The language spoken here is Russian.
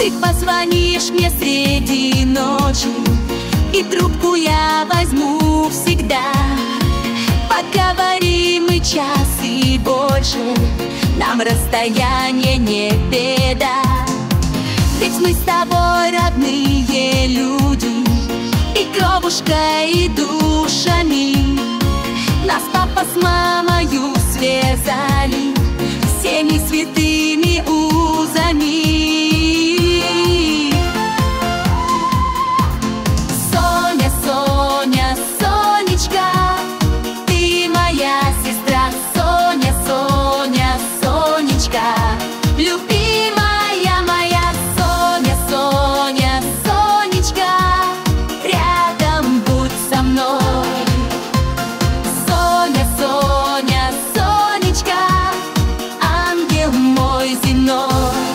Ты позвонишь мне среди ночи, и трубку я возьму всегда. Поговорим мы час и больше, нам расстояние не беда. Ведь мы с тобой родные люди, и кровушкой, и душами. Нас папа с мамою связали всеми святыми узами. Соня, Соня, Сонечка, ты моя сестра. Соня, Соня, Сонечка, любимая моя. Соня, Соня, Сонечка, рядом будь со мной. Соня, Соня, Сонечка, ангел мой земной.